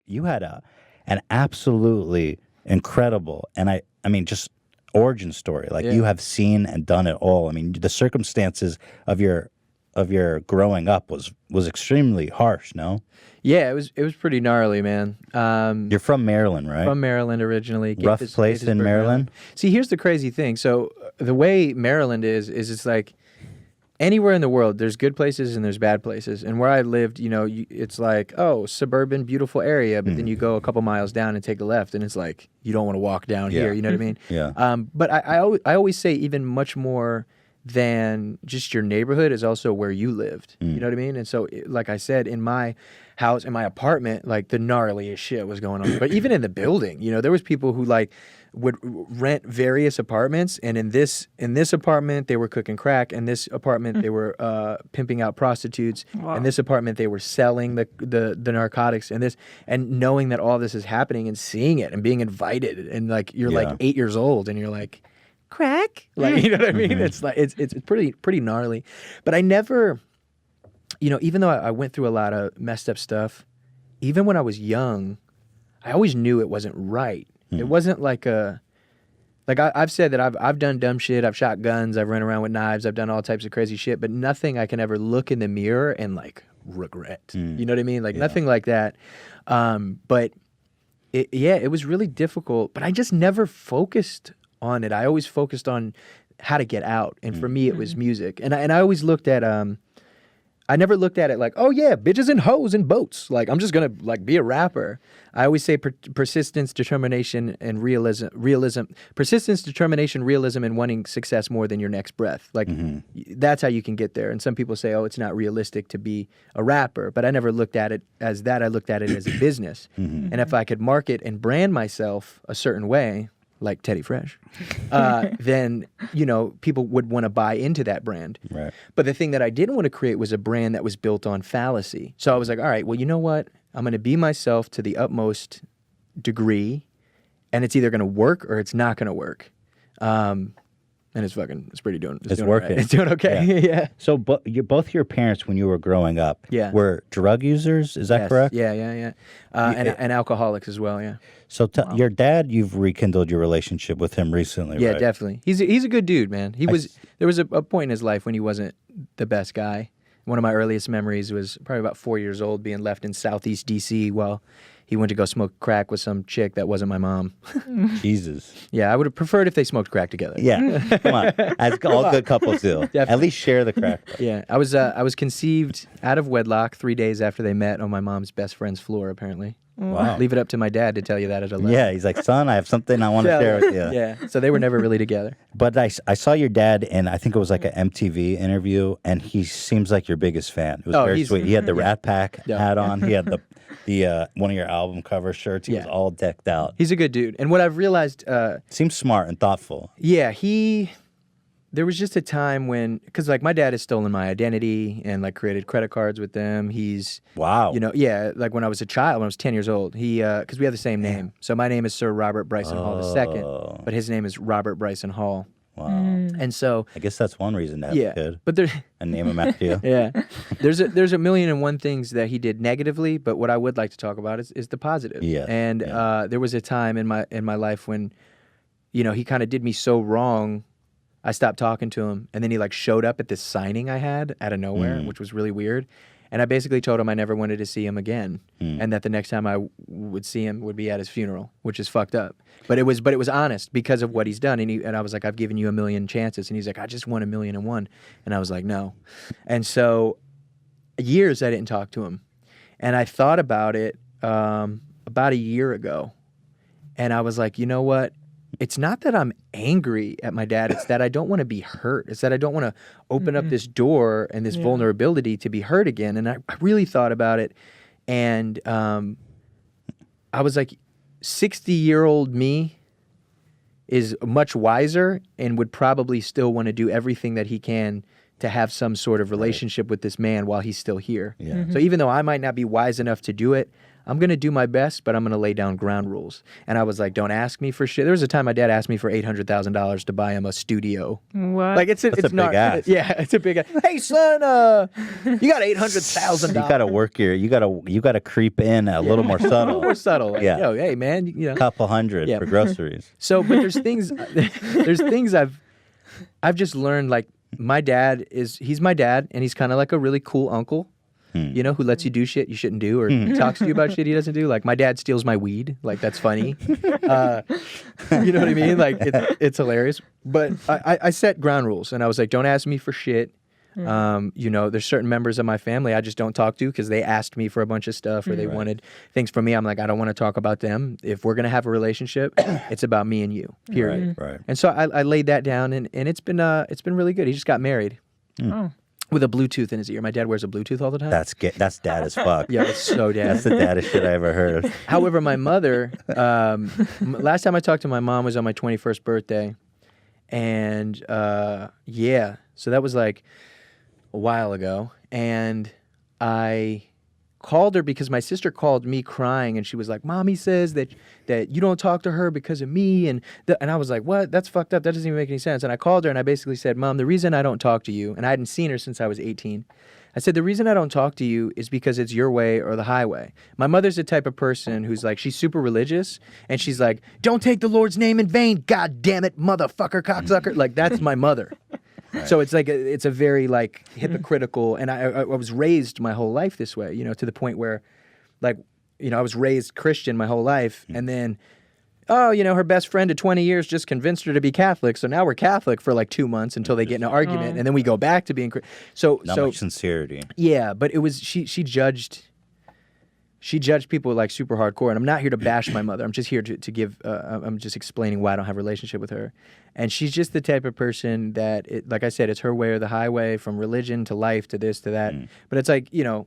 you had an absolutely incredible, and I mean, just origin story. Like you have seen and done it all. I mean, the circumstances of your growing up was extremely harsh. No. Yeah, it was pretty gnarly, man. You're from Maryland, right? From Maryland originally. Rough place in Maryland. See, here's the crazy thing. So the way Maryland is it's like anywhere in the world, there's good places and there's bad places. And where I lived, it's like, oh, suburban, beautiful area, but then you go a couple miles down and take a left, and it's like you don't want to walk down here. You know what I mean? Yeah. But I always say even much more than just your neighborhood is also where you lived. You know what I mean? And so, like I said, in my house, in my apartment, like the gnarliest shit was going on. But even in the building, there was people who like would rent various apartments, and in this apartment they were cooking crack, in this apartment they were pimping out prostitutes, in this apartment they were selling the narcotics, and knowing that all this is happening and seeing it and being invited, and like you're like 8 years old and you're like, crack, like, you know what I mean? It's like it's pretty gnarly. But I never, even though I went through a lot of messed up stuff, even when I was young, I always knew it wasn't right. It wasn't like I've said that I've done dumb shit. I've shot guns. I've run around with knives. I've done all types of crazy shit, but nothing I can ever look in the mirror and like regret. You know what I mean? Like nothing like that. But it was really difficult. But I just never focused on it. I always focused on how to get out, and for me it was music. And I always looked at I never looked at it like, oh yeah, bitches and hoes and boats. Like I'm just gonna like be a rapper. I always say persistence, determination, and realism. Persistence, determination, realism, and wanting success more than your next breath. Like that's how you can get there. And some people say, oh, it's not realistic to be a rapper. But I never looked at it as that. I looked at it as a business. And if I could market and brand myself a certain way, like Teddy Fresh, then, people would want to buy into that brand. Right. But the thing that I didn't want to create was a brand that was built on fallacy. So I was like, all right, well, you know what? I'm going to be myself to the utmost degree, and it's either going to work or it's not going to work. And it's working. It's doing working. Right. It's doing okay. Yeah. So both your parents, when you were growing up, were drug users. Is that correct? Yeah. And alcoholics as well. Yeah. So your dad, you've rekindled your relationship with him recently, yeah, right? Yeah, definitely. He's a good dude, man. There was a point in his life when he wasn't the best guy. One of my earliest memories was probably about 4 years old, being left in Southeast D.C. while he went to go smoke crack with some chick that wasn't my mom. Jesus. Yeah, I would have preferred if they smoked crack together. Yeah, come on. As all good couples do. Definitely. At least share the crack. Yeah, I was conceived out of wedlock 3 days after they met on my mom's best friend's floor, apparently. Wow. Leave it up to my dad to tell you that at 11. Yeah, he's like, son, I have something I want to share with you. Yeah, so they were never really together. But I saw your dad in, I think it was like an MTV interview, and he seems like your biggest fan. It was very sweet. He had the Rat Pack hat on. He had the one of your album cover shirts. He was all decked out. He's a good dude. And what I've realized... seems smart and thoughtful. Yeah, there was just a time when, because like my dad has stolen my identity and like created credit cards with them. He's wow, like when I was a child, when I was 10 years old, he because we have the same name. So my name is Sir Robert Bryson Hall II, but his name is Robert Bryson Hall. Wow. And so I guess that's one reason to have a kid. But and name him after you. Yeah, there's a million and one things that he did negatively, but what I would like to talk about is the positive. Yeah. And there was a time in my life when, he kind of did me so wrong. I stopped talking to him, and then he like showed up at this signing I had out of nowhere, which was really weird. And I basically told him I never wanted to see him again, and that the next time I would see him would be at his funeral, which is fucked up. But it was honest because of what he's done. And I was like, I've given you 1,000,000 chances, and he's like, I just want 1,000,001, and I was like, no. And so, years I didn't talk to him, and I thought about it about a year ago, and I was like, you know what? It's not that I'm angry at my dad. It's that I don't want to be hurt. It's that I don't want to open up this door and this vulnerability to be hurt again. And I really thought about it. And I was like, 60-year-old me is much wiser and would probably still want to do everything that he can to have some sort of relationship with this man while he's still here. Yeah. So even though I might not be wise enough to do it, I'm going to do my best, but I'm going to lay down ground rules. And I was like, don't ask me for shit. There was a time my dad asked me for $800,000 to buy him a studio. What? Like it's a big ask. Yeah, it's a big ask. Hey son, you got $800,000. You got to work you got to creep in a little more subtle. A little more subtle. Like, Yeah. Yo, hey man, you know. Couple hundred Yeah. for groceries. So, but there's things I've just learned. Like my dad he's my dad, and he's kind of like a really cool uncle. You know, who lets you do shit you shouldn't do, or talks to you about shit he doesn't do. Like my dad steals my weed. Like that's funny. You know what I mean? Like it's hilarious. But I set ground rules, and I was like, don't ask me for shit. You know, there's certain members of my family I just don't talk to because they asked me for a bunch of stuff, or they wanted things from me. I'm like, I don't want to talk about them. If we're gonna have a relationship, it's about me and you. Period. Right. And so I laid that down, and it's been really good. He just got married. Oh. With a Bluetooth in his ear. My dad wears a Bluetooth all the time. That's dad as fuck. Yeah, it's so dad. That's the daddest shit I ever heard. However, my mother, last time I talked to my mom was on my 21st birthday. And yeah, so that was like a while ago. And I called her because my sister called me crying, and she was like, Mommy says that you don't talk to her because of me. And I was like, what? That's fucked up. That doesn't even make any sense. And I called her and I basically said, Mom, the reason I don't talk to you, and I hadn't seen her since I was 18. I said, the reason I don't talk to you is because it's your way or the highway. My mother's the type of person who's like, she's super religious, and she's like, don't take the Lord's name in vain. God damn it, motherfucker, cocksucker. Like, that's my mother. Right. So it's like it's a very like hypocritical, and I was raised my whole life this way, you know, to the point where, like, you know, I was raised Christian my whole life, and then, oh, you know, her best friend of 20 years just convinced her to be Catholic, so now we're Catholic for like 2 months until they get in an argument, and then we go back to being so Not much sincerity. Yeah, but it was she judged people like super hardcore, and I'm not here to bash my mother. I'm just here to give. I'm just explaining why I don't have a relationship with her. And she's just the type of person that, like I said, it's her way or the highway, from religion to life to this to that. But it's like, you know,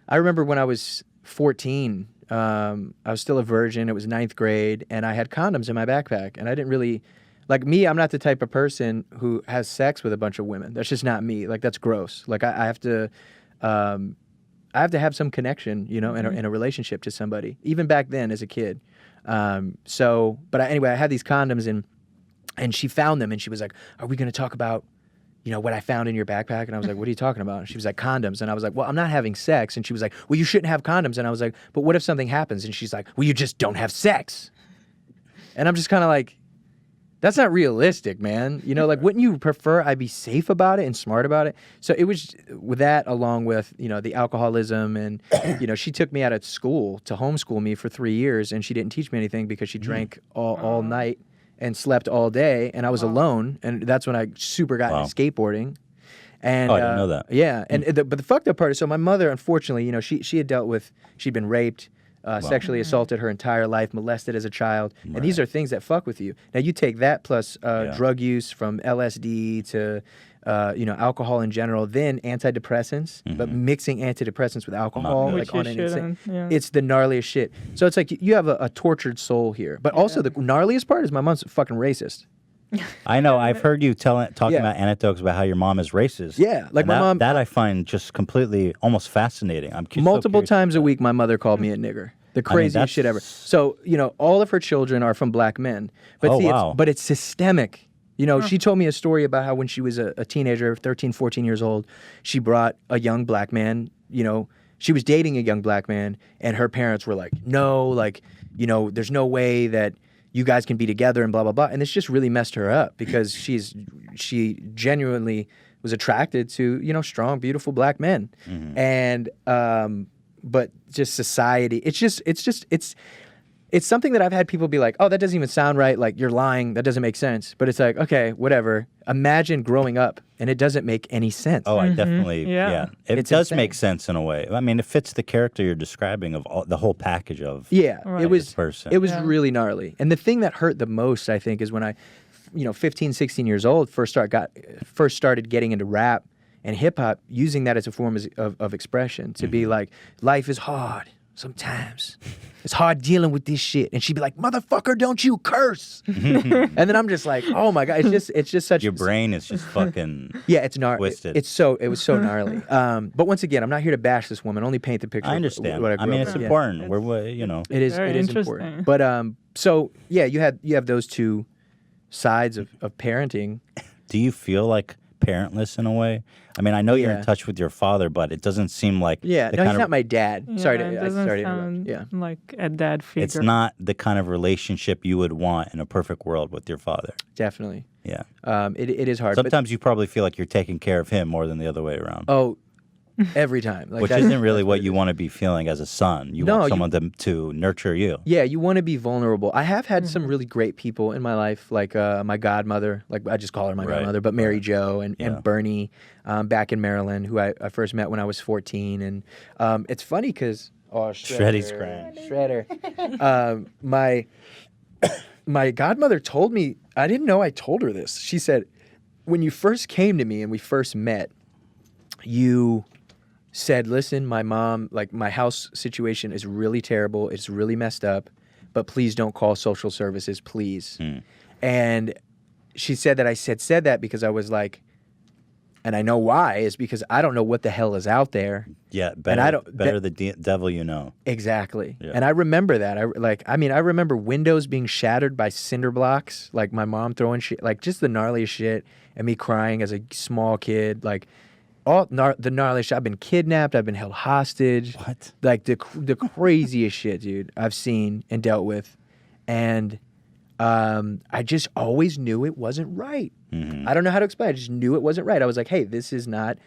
I remember when I was 14, I was still a virgin. It was 9th grade, and I had condoms in my backpack, and I didn't really. Like me, I'm not the type of person who has sex with a bunch of women. That's just not me. Like that's gross. Like I have to. I have to have some connection, you know, in a relationship to somebody, even back then as a kid. Anyway, I had these condoms, and she found them, and she was like, are we going to talk about, you know, what I found in your backpack? And I was like, what are you talking about? And she was like, condoms. And I was like, well, I'm not having sex. And she was like, well, you shouldn't have condoms. And I was like, but what if something happens? And she's like, well, you just don't have sex. And I'm just kind of like, that's not realistic, man. You know, like, wouldn't you prefer I be safe about it and smart about it? So it was with that, along with, you know, the alcoholism, and, you know, she took me out of school to homeschool me for 3 years, and she didn't teach me anything because she drank all night and slept all day, and I was alone, and that's when I super got into skateboarding. And, I didn't know that. Yeah, and but the fucked up part is, so my mother, unfortunately, you know, she had dealt with, she'd been raped, sexually assaulted her entire life, molested as a child, and these are things that fuck with you. Now you take that plus drug use, from LSD to you know, alcohol in general, then antidepressants, but mixing antidepressants with alcohol, like on an insane, it's the gnarliest shit. So it's like you have a tortured soul here, but also the gnarliest part is my mom's fucking racist. I know. I've heard you talking about anecdotes about how your mom is racist. Yeah, like my mom. That I find just completely almost fascinating. I'm multiple times a week, my mother called me a nigger. The craziest shit ever. So, you know, all of her children are from black men. But but it's systemic. You know, she told me a story about how when she was a teenager, 13, 14 years old, she brought a young black man, you know, she was dating a young black man, and her parents were like, no, like, you know, there's no way that you guys can be together and blah, blah, blah. And this just really messed her up because she genuinely was attracted to, you know, strong, beautiful black men. And, but just society, it's something that I've had people be like, oh, that doesn't even sound right. Like, you're lying. That doesn't make sense. But it's like, okay, whatever. Imagine growing up and it doesn't make any sense. Oh, I definitely, It does insane. make sense in a way. I mean, it fits the character you're describing of the whole package of this person. It was really gnarly. And the thing that hurt the most, I think, is when I, you know, 15, 16 years old, first started getting into rap and hip hop, using that as a form of expression, to be like, life is hard sometimes. It's hard dealing with this shit. And she'd be like, motherfucker, don't you curse. And then I'm just like, oh my God, it's just such. Your brain is just fucking yeah, it's gnarly. twisted. It was so gnarly. But once again, I'm not here to bash this woman. Only paint the picture. I understand. Of what I grew mean, up it's with. important. Yeah. We're you know. It is Very important. interesting. But so yeah, you have those two sides of parenting. Do you feel like parentless in a way? I mean, I know you're Yeah. in touch with your father, but it doesn't seem like Yeah, the no, kind he's of, not my dad. Yeah, Sorry it to doesn't interrupt. sound Yeah. like a dad figure. it's not the kind of relationship you would want in a perfect world with your father. Definitely. Yeah. It is hard. But, Sometimes you probably feel like you're taking care of him more than the other way around. oh, every time. Like Which that- isn't really that's what it you is. want to be feeling as a son. You No, want you- someone to nurture you. Yeah, you want to be vulnerable. I have had Mm-hmm. some really great people in my life, like my godmother, like I just call her my Right, godmother, but Mary Jo and Yeah. Bernie back in Maryland, who I first met when I was 14. And it's funny because, Shreddy's crying. Shredder. My godmother told me, I didn't know I told her this. She said, when you first came to me and we first met, you said, listen, my mom, like my house situation is really terrible. It's really messed up, but please don't call social services, please. And she said that I said that because I was like, and I know why, is because I don't know what the hell is out there. Yeah, better, I don't- better the devil you know. Exactly. Yeah. And I remember that. I remember windows being shattered by cinder blocks, like my mom throwing shit, like just the gnarliest shit, and me crying as a small kid, like all the gnarliest shit. I've been kidnapped. I've been held hostage. What? Like the craziest shit, dude, I've seen and dealt with. And I just always knew it wasn't right. I don't know how to explain. I just knew it wasn't right. I was like, hey, this is not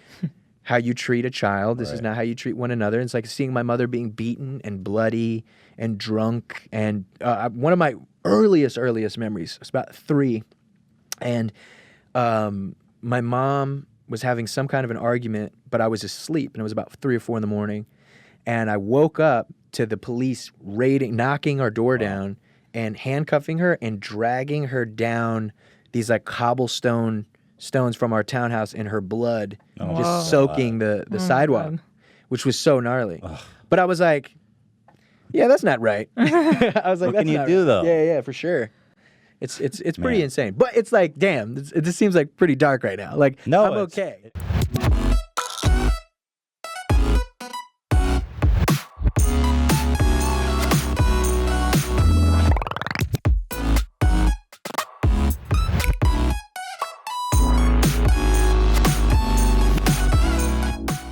how you treat a child. This is Right. not how you treat one another. And it's like seeing my mother being beaten and bloody and drunk. And one of my earliest memories, it's about 3. And my mom was having some kind of an argument, but I was asleep. And it was about 3 or 4 in the morning. And I woke up to the police knocking our door down and handcuffing her and dragging her down these like cobblestone stones from our townhouse in her blood, Oh, just Whoa. soaking the sidewalk, God. which was so gnarly. But I was like, yeah, that's not right. I was like, What that's can you not do, right. though? Yeah, for sure. It's pretty Man. insane. But it's like, damn, this seems like pretty dark right now. Like, No, I'm it's- okay.